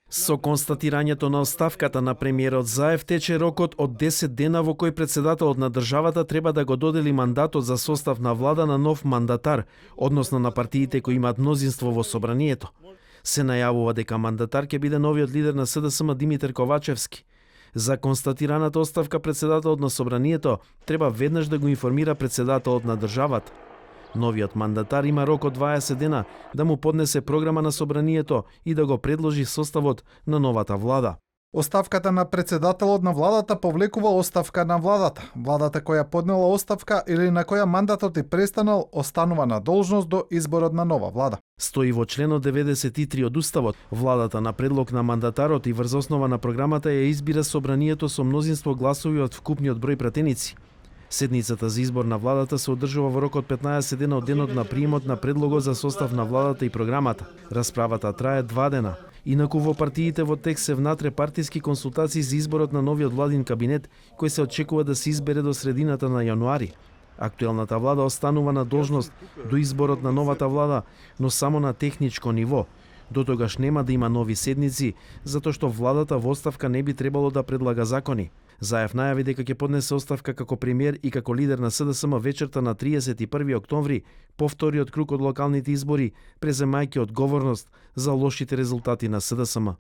Со констатирањето на оставката на премиерот Заев тече рокот од 10 дена во кој председателот на државата треба да го додели мандатот за состав на влада на нов мандатар, односно на партиите кои имаат мнозинство во собранието. Се најавува дека мандатар ќе биде новиот лидер на СДСМ Димитар Ковачевски. За констатираната оставка председателот на собранието треба веднаш да го информира председателот на државата. Новиот мандатар има рок од 20 дена да му поднесе програма на собранието и да го предложи составот на новата влада. Оставката на председателот на владата повлекува оставка на владата. Владата која поднела оставка или на која мандатот е престанал останува на должност до изборот на нова влада. Стои во членот 93 од Уставот. Владата на предлог на мандатарот и врз основа на програмата ја избира собранието со мнозинство гласови од вкупниот број пратеници. Седницата за избор на владата се одржува во рок од 15 дена од денот на приемот на предлогот за состав на владата и програмата. Расправата трае 2 дена. Инаку во партиите во текст се внатре партиски консултации за изборот на новиот владин кабинет, кој се очекува да се избере до средината на јануари. Актуелната влада останува на должност до изборот на новата влада, но само на техничко ниво. До тогаш нема да има нови седници, затоа што владата во оставка не би требало да предлага закони. Заев најави дека ќе поднесе оставка како премиер и како лидер на СДСМ вечерта на 31 октомври, по вториот круг од локалните избори, преземајќи одговорност за лошите резултати на СДСМ.